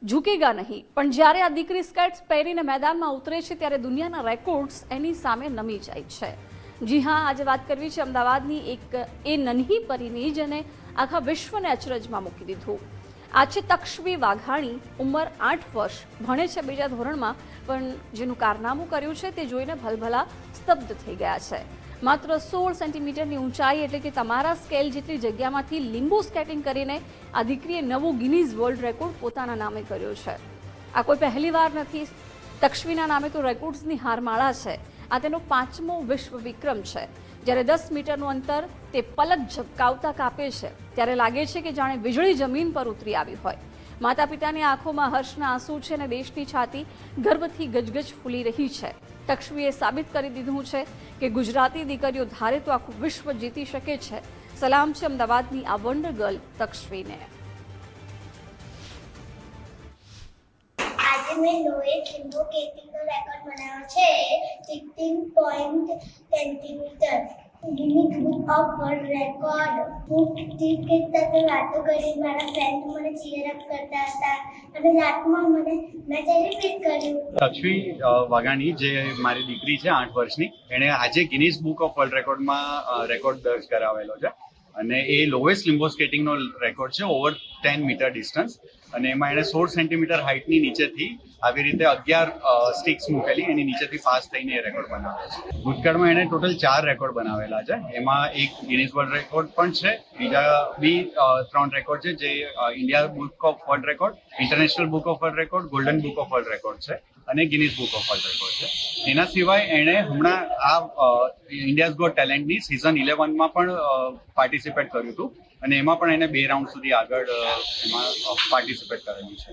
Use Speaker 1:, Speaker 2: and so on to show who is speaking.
Speaker 1: ઝૂકેગા નહીં. પણ જ્યારે આ દીકરી સ્કર્ટ્સ પહેરીને મેદાનમાં ઉતરે છે ત્યારે દુનિયાના રેકોર્ડ્સ એની સામે નમી જાય છે. જી હા, આજે વાત કરવી છે અમદાવાદની એક એ નન્હી પરીની જેને આખા વિશ્વને અચરજમાં મૂકી દીધું. આ છે તક્ષ્વી વાઘાણી. ઉંમર 8 વર્ષ, ભણે છે 2જા ધોરણમાં, પણ જેનું કારનામું કર્યું છે તે જોઈને ભલભલા સ્તબ્ધ થઈ ગયા છે. માત્ર 16 સેન્ટીમીટરની ઊંચાઈ એટલે કે તમારા સ્કેલ જેટલી જગ્યામાંથી લીંબુ સ્કેટિંગ કરીને આ દીકરીએ નવો ગિનીઝ વર્લ્ડ રેકોર્ડ પોતાના નામે કર્યો છે. આ કોઈ પહેલી વાર નથી. તક્ષ્વીના નામે તો રેકોર્ડ્સની હારમાળા છે. આ તેનો 5મો વિશ્વ વિક્રમ છે. જ્યારે 10 મીટરનું અંતર તે પલક ઝબકાવતા કાપે છે ત્યારે લાગે છે કે જાણે વીજળી જમીન પર ઉતરી આવી હોય. માતા પિતાની આંખોમાં હર્ષના આંસુ છે અને દેશની છાતી ગર્વથી ગજગજ ફૂલી રહી છે. તક્ષ્વીએ સાબિત કરી દીધું છે કે ગુજરાતી દીકરીઓ ધારે તો આખું વિશ્વ જીતી શકે છે. સલામ છે અમદાવાદની આ વન્ડર ગર્લ તક્ષ્વીને.
Speaker 2: આજે મેં લોએસ્ટ લીંબુ સ્કેટિંગનો રેકોર્ડ બનાવ્યો છે 16 centimetre. Guinness book of world record. હું ક્રિકેટ સાથે વાતો કરી, મારા ફ્રેન્ડ મને ચીયર અપ કરતા હતા અને રાતમાં મેં સેલિબ્રેટ કર્યું.
Speaker 3: તક્ષ્વી વાઘાણી જે મારી દીકરી છે 8 વર્ષની, એણે આજે ગિનીસ બુક ઓફ વર્લ્ડ રેકોર્ડમાં રેકોર્ડ દર્જ કરાવેલો છે અને એ લોએસ્ટ લીંબો સ્કેટિંગનો રેકોર્ડ છે ઓવર 10 મીટર ડિસ્ટન્સ. અને એમાં એણે 16 સેન્ટીમીટર હાઇટની નીચેથી આવી રીતે 11 સ્ટિક્સ મૂકેલી એની નીચેથી પાસ થઈને એ રેકોર્ડ બનાવ્યો છે. ભૂતકાળમાં એણે ટોટલ 4 રેકોર્ડ બનાવેલા છે. એમાં એક ગિનીસ વર્લ્ડ રેકોર્ડ પણ છે, બીજા બી 3 રેકોર્ડ છે જે India book of world record, international book of world record, golden book of world record છે અને Guinness book of world record છે. એના સિવાય એણે હમણાં આ ઇન્ડિયાઝ ગોટ ટેલેન્ટની સિઝન 11માં પણ પાર્ટિસિપેટ કર્યું હતું અને એમાં પણ એને 2 રાઉન્ડ સુધી આગળ એમાં પાર્ટિસિપેટ કરેલું છે.